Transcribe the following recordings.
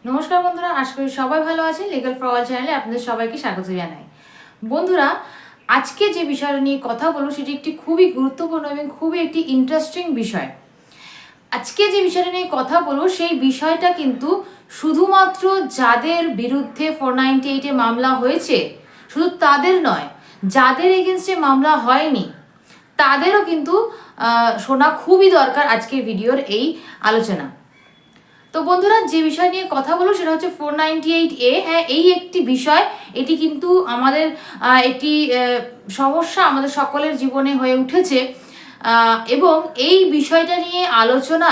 নমস্কার বন্ধুরা, আশা করি সবাই ভালো আছেন। legalforall চ্যানেলে আপনাদের সবাইকে স্বাগত জানাই। বন্ধুরা, আজকে যে বিষয়টা নিয়ে কথা বলবো সেটি একটি খুবই গুরুত্বপূর্ণ এবং খুবই একটি ইন্টারেস্টিং বিষয়। আজকে যে বিষয়টা নিয়ে কথা বলবো সেই বিষয়টা কিন্তু শুধুমাত্র যাদের বিরুদ্ধে 498 মামলা হয়েছে শুধু তাদের নয়, যাদের এগেনস্টে মামলা হয়নি তাদেরও কিন্তু শোনা খুবই দরকার আজকের ভিডিওর এই আলোচনা। তো বন্ধুরা, যে বিষয় নিয়ে কথা বলবো সেটা হচ্ছে 498A। হ্যাঁ, এই একটি বিষয়, এটি কিন্তু আমাদের একটি সমস্যা আমাদের সকলের জীবনে হয়ে উঠেছে এবং এই বিষয়টা নিয়ে আলোচনা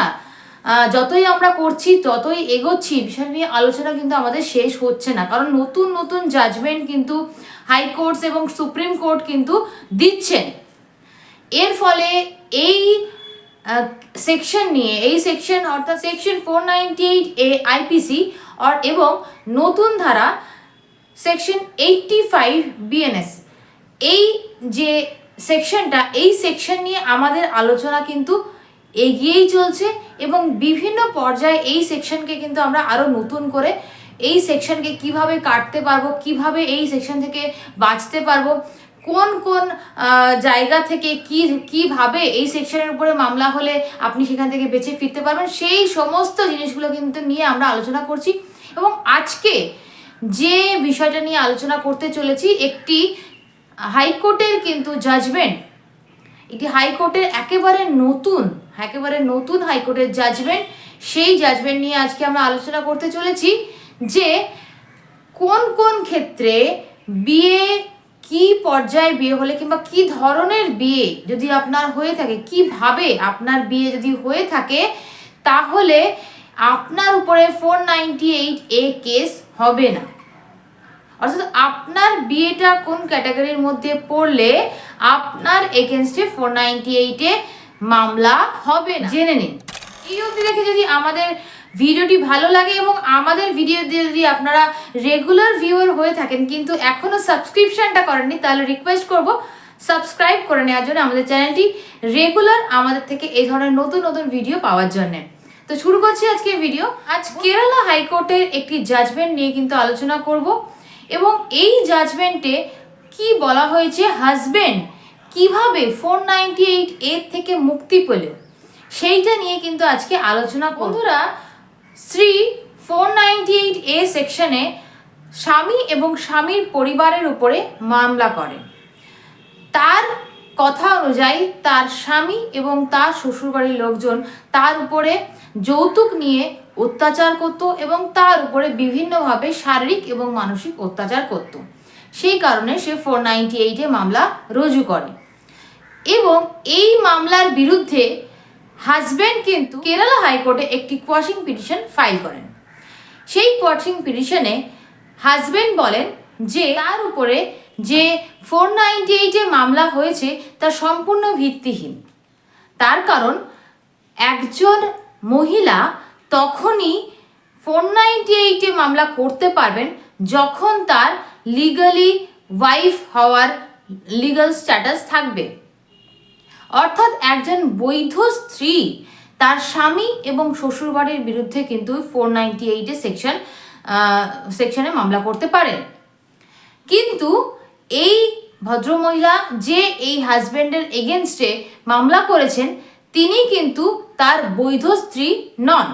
যতই আমরা করছি ততই এগোচ্ছি, বিষয় নিয়ে আলোচনা কিন্তু আমাদের শেষ হচ্ছে না। কারণ নতুন নতুন জাজমেন্ট কিন্তু হাইকোর্টস এবং সুপ্রিম কোর্ট কিন্তু দিচ্ছেন। এর ফলে এই সেকশন নিয়ে, এই সেকশন অর্থাৎ সেকশন 498A IPC এবং নতুন ধারা সেকশন 85 BNS, এই যে সেকশনটা, এই সেকশন নিয়ে আমাদের আলোচনা কিন্তু এগিয়েই চলছে এবং বিভিন্ন পর্যায়ে এই সেকশনকে কিন্তু আমরা আরও নতুন করে এই সেকশনকে কিভাবে কাটতে পারবো, কিভাবে এই সেকশন থেকে বাঁচতে পারবো, কোন কোন জায়গা থেকে কিভাবে এই সেকশনের উপরে মামলা হলে আপনি সেখান থেকে বেঁচে ফিরতে পারবেন, সেই সমস্ত জিনিসগুলো কিন্তু নিয়ে আমরা আলোচনা করছি। এবং আজকে যে বিষয়টা নিয়ে আলোচনা করতে চলেছি, একটি হাইকোর্টের কিন্তু জাজমেন্ট, এটি হাইকোর্টের একেবারে নতুন হাইকোর্টের জাজমেন্ট। সেই জাজমেন্ট নিয়ে আজকে আমরা আলোচনা করতে চলেছি যে কোন কোন ক্ষেত্রে বিয়ে, কি পর্যায়ে বিয়ে হলে কিংবা কি ধরনের বিয়ে যদি আপনার হয়ে থাকে, কিভাবে আপনার বিয়ে যদি হয়ে থাকে তাহলে আপনার উপরে 498A কেস হবে না। অর্থাৎ আপনার বিয়েটা কোন ক্যাটাগরির মধ্যে পড়লে আপনার এগেনস্টে 498 মামলা হবে না, জেনে নিন। এই অবধি দেখে যদি আমাদের ভিডিওটি ভালো লাগে এবং আমাদের ভিডিও দিয়ে যদি আপনারা রেগুলার ভিউয়ার হয়ে থাকেন কিন্তু এখনও সাবস্ক্রিপশনটা করেননি, তাহলে রিকোয়েস্ট করব সাবস্ক্রাইব করে নেওয়ার জন্য আমাদের চ্যানেলটি, রেগুলার আমাদের থেকে এই ধরনের নতুন নতুন ভিডিও পাওয়ার জন্য। তো শুরু করছি আজকের ভিডিও। আজ কেরালা হাইকোর্টের একটি জাজমেন্ট নিয়ে কিন্তু আলোচনা করব এবং এই জাজমেন্টে কি বলা হয়েছে, হাজবেন্ড কিভাবে 498A থেকে মুক্তি পেল সেইটা নিয়ে কিন্তু আজকে আলোচনা। বন্ধুরা, শ্রী 498A সেকশনে স্বামী এবং স্বামীর পরিবারের উপরে মামলা করে। তার কথা অনুযায়ী তার স্বামী এবং তার শ্বশুরবাড়ির লোকজন তার উপরে যৌতুক নিয়ে অত্যাচার করত এবং তার উপরে বিভিন্নভাবে শারীরিক এবং মানসিক অত্যাচার করত। সেই কারণে সে 498 মামলা রুজু করে এবং এই মামলার বিরুদ্ধে হাজব্যান্ড কিন্তু কেরালা হাইকোর্টে একটি কোয়াশিং পিটিশন ফাইল করেন। সেই কোয়াশিং পিটিশনে হাজব্যান্ড বলেন যে তার উপরে যে 498 মামলা হয়েছে তা সম্পূর্ণ ভিত্তিহীন। তার কারণ একজন মহিলা তখনই 498 মামলা করতে পারবেন যখন তার লিগালি ওয়াইফ হওয়ার লিগাল স্ট্যাটাস থাকবে। অর্থাৎ একজন বৈধ স্ত্রী তার স্বামী এবং শ্বশুরবাড়ির বিরুদ্ধে কিন্তু 498 সেকশনে মামলা করতে পারেন। কিন্তু এই ভদ্রমহিলা যে এই হাজব্যান্ডের এগেনস্টে মামলা করেছেন তিনি কিন্তু তার বৈধ স্ত্রী নন।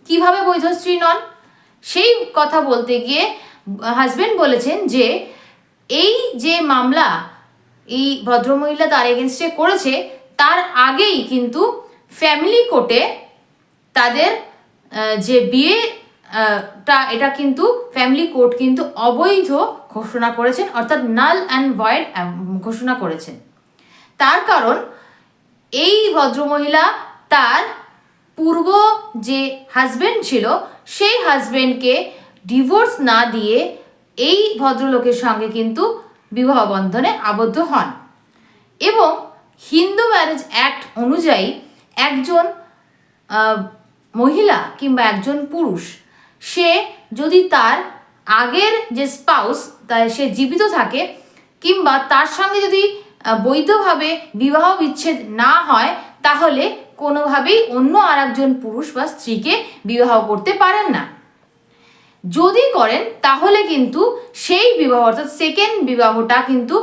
কিভাবে বৈধ স্ত্রী নন সেই কথা বলতে গিয়ে হাজব্যান্ড বলেছেন যে এই যে মামলা এই ভদ্রমহিলা তার এগেনস্টে করেছে তার আগেই কিন্তু ফ্যামিলি কোর্টে তাদের যে বিয়েটা এটা কিন্তু ফ্যামিলি কোর্ট কিন্তু অবৈধ ঘোষণা করেছেন, অর্থাৎ নাল অ্যান্ড ভয়েড ঘোষণা করেছেন। তার কারণ এই ভদ্রমহিলা তার পূর্ব যে হাজব্যান্ড ছিল সেই হাজব্যান্ডকে ডিভোর্স না দিয়ে এই ভদ্রলোকের সঙ্গে কিন্তু বিবাহ বন্ধনে আবদ্ধ হন এবং হিন্দু ম্যারেজ অ্যাক্ট অনুযায়ী একজন মহিলা কিংবা একজন পুরুষ সে যদি তার আগের যে স্পাউস সে জীবিত থাকে কিংবা তার সঙ্গে যদি বৈধভাবে বিবাহ বিচ্ছেদ না হয় তাহলে কোনোভাবেই অন্য আর একজন পুরুষ বা স্ত্রীকে বিবাহ করতে পারেন না। যদি করেন তাহলে কিন্তু সেই বিবাহ অর্থাৎ সেকেন্ড বিবাহটা কিন্তু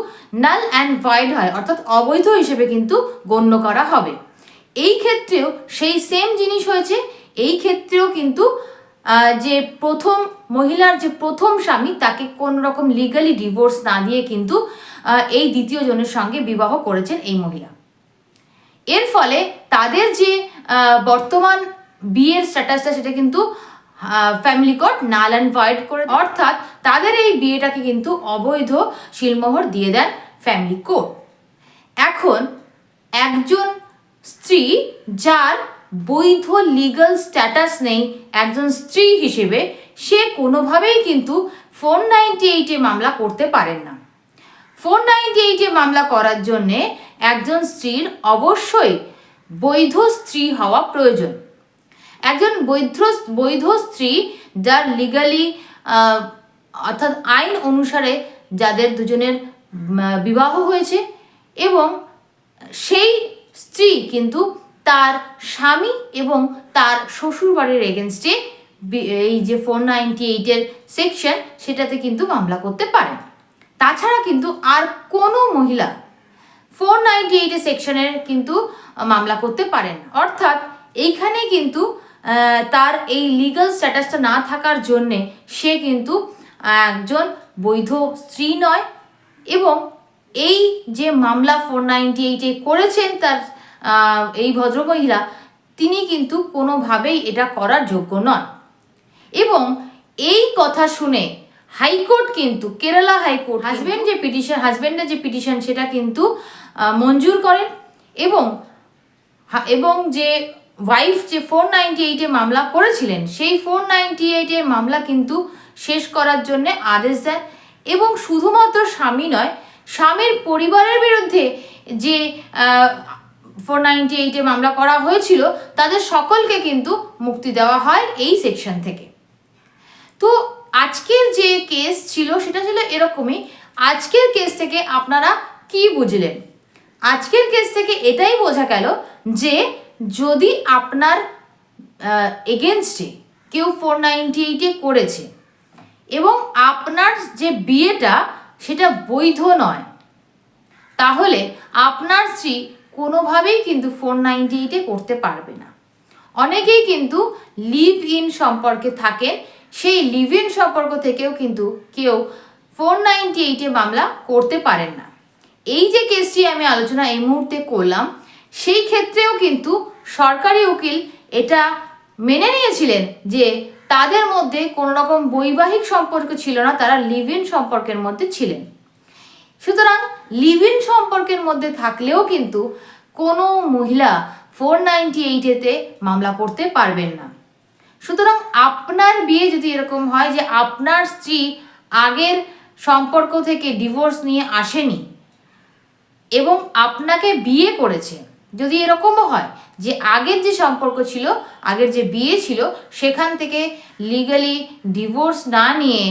নাল অ্যান্ড ভয়েড হয়, অর্থাৎ অবৈধ হিসেবে কিন্তু গণ্য করা হবে। এই ক্ষেত্রেও সেই সেম জিনিস হয়েছে। এই ক্ষেত্রেও কিন্তু যে প্রথম মহিলার যে প্রথম স্বামী তাকে কোনো রকম লিগালি ডিভোর্স না দিয়ে কিন্তু এই দ্বিতীয় জনের সঙ্গে বিবাহ করেছেন এই মহিলা। এর ফলে তাদের যে বর্তমান বিয়ের স্ট্যাটাসটা সেটা কিন্তু family court null and void করে, অর্থাৎ তাদের এই বিয়েটাকে কিন্তু অবৈধ সিলমোহর দিয়ে দেন ফ্যামিলি কোর্ট। এখন একজন স্ত্রী যার বৈধ লিগাল স্ট্যাটাস নেই একজন স্ত্রী হিসেবে, সে কোনোভাবেই কিন্তু 498 মামলা করতে পারেন না। 498 মামলা করার জন্যে একজন স্ত্রীর অবশ্যই বৈধ স্ত্রী হওয়া প্রয়োজন। একজন বৈধ স্ত্রী যার লিগালি অর্থাৎ আইন অনুসারে যাদের দুজনের বিবাহ হয়েছে এবং সেই স্ত্রী কিন্তু তার স্বামী এবং তার শ্বশুরবাড়ির এগেনস্টে এই যে 498 সেকশন সেটাতে কিন্তু মামলা করতে পারেন। তাছাড়া কিন্তু আর কোনো মহিলা 498 সেকশনের কিন্তু মামলা করতে পারেন না। অর্থাৎ এইখানে কিন্তু তার এই লিগাল স্ট্যাটাসটা না থাকার জন্যে সে কিন্তু একজন বৈধ স্ত্রী নয় এবং এই যে মামলা 498 করেছেন তার এই ভদ্রমহিলা, তিনি কিন্তু কোনোভাবেই এটা করার যোগ্য নন। এবং এই কথা শুনে হাইকোর্ট কিন্তু কেরালা হাইকোর্ট হাজব্যান্ডের যে পিটিশন সেটা কিন্তু মঞ্জুর করেন এবং যে ওয়াইফ যে 498 মামলা করেছিলেন সেই 498 মামলা কিন্তু শেষ করার জন্য আদেশ দেন এবং শুধুমাত্র স্বামী নয়, স্বামীর পরিবারের বিরুদ্ধে যে 498 মামলা করা হয়েছিল তাদের সকলকে কিন্তু মুক্তি দেওয়া হয় এই সেকশন থেকে। তো আজকের যে কেস ছিল সেটা ছিল এরকমই। আজকের কেস থেকে আপনারা কি বুঝলেন? আজকের কেস থেকে এটাই বোঝা গেল যে যদি আপনার এগেনস্টে কেউ 498 করেছে এবং আপনার যে বিয়েটা সেটা বৈধ নয়, তাহলে আপনার স্ত্রী কোনোভাবেই কিন্তু 498 করতে পারবে না। অনেকেই কিন্তু লিভ ইন সম্পর্কে থাকেন, সেই লিভ ইন সম্পর্ক থেকেও কিন্তু কেউ 498 মামলা করতে পারেন না। এই যে কেসটি আমি আলোচনা এই মুহূর্তে করলাম, সেই ক্ষেত্রেও কিন্তু সরকারি উকিল এটা মেনে নিয়েছিলেন যে তাদের মধ্যে কোনো রকম বৈবাহিক সম্পর্ক ছিল না, তারা লিভ ইন সম্পর্কের মধ্যে ছিলেন। সুতরাং লিভ ইন সম্পর্কের মধ্যে থাকলেও কিন্তু কোনো মহিলা 498 মামলা করতে পারবেন না। সুতরাং আপনার বিয়ে যদি এরকম হয় যে আপনার স্ত্রী আগের সম্পর্ক থেকে ডিভোর্স নিয়ে আসেনি এবং আপনাকে বিয়ে করেছে, যদি এরকমও হয় যে আগের যে সম্পর্ক ছিল, আগের যে বিয়ে ছিল সেখান থেকে লিগালি ডিভোর্স না নিয়ে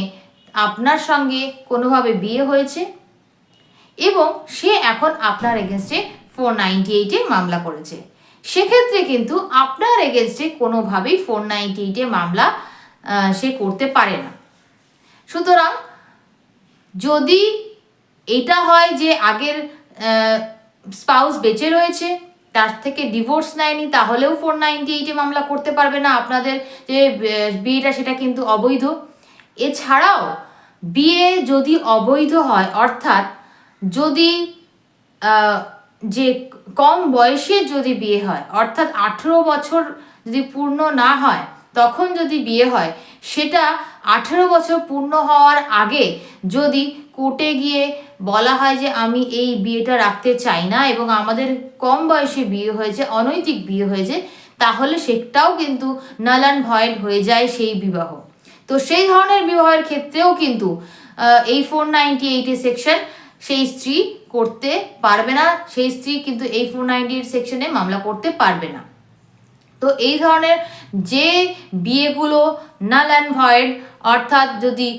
আপনার সঙ্গে কোনোভাবে বিয়ে হয়েছে এবং সে এখন আপনার এগেনস্টে 498 মামলা করেছে, সেক্ষেত্রে কিন্তু আপনার এগেনস্টে কোনোভাবেই 498 মামলা সে করতে পারে না। সুতরাং যদি এটা হয় যে আগের স্পাউস বেঁচে রয়েছে, তার থেকে ডিভোর্স নেয়নি, তাহলেও 498 মামলা করতে পারবে না, আপনাদের যে বিয়েটা সেটা কিন্তু অবৈধ। এছাড়াও বিয়ে যদি অবৈধ হয়, অর্থাৎ যদি যে কম বয়সে যদি বিয়ে হয়, অর্থাৎ 18 বছর যদি পূর্ণ না হয় তখন যদি বিয়ে হয়, সেটা 18 বছর পূর্ণ হওয়ার আগে যদি কোর্টে গিয়ে বলা হয় যে আমি এই বিয়েটা রাখতে চাই না এবং আমাদের কম বয়সে বিয়ে হয়েছে, অনৈতিক বিয়ে হয়েছে, তাহলে সেটাও কিন্তু নাল অ্যান্ড ভয়েড হয়ে যায় সেই বিবাহ। তো সেই ধরনের বিবাহের ক্ষেত্রেও কিন্তু এই 498 সেকশন সেই স্ত্রী করতে পারবে না, সেই স্ত্রী কিন্তু এই 498 সেকশনে মামলা করতে পারবে না। তো এই ধরনের যে বিয়েগুলো নাল অ্যান্ড ভয়েড, অর্থাৎ যদি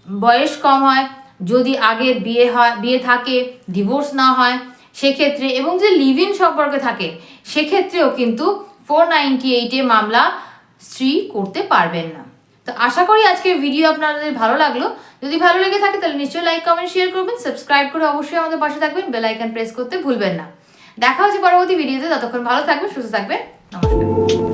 বয়স কম হয়, যদি আগের বিয়ে থাকে, ডিভোর্স না হয় সেক্ষেত্রে, এবং যদি লিভ ইন সম্পর্কে থাকে সেক্ষেত্রেও কিন্তু 498 মামলা স্ত্রী করতে পারবেন না। তো তো আশা করি আজকের ভিডিও আপনাদের ভালো লাগলো। যদি ভালো লেগে থাকে তাহলে নিশ্চয়ই লাইক কমেন্ট শেয়ার করবেন, সাবস্ক্রাইব করে অবশ্যই আমাদের পাশে থাকবেন, বেল আইকন প্রেস করতে ভুলবেন না। দেখা হচ্ছে পরবর্তী ভিডিওতে, ততক্ষণ ভালো থাকবেন, সুস্থ থাকবেন, নমস্কার।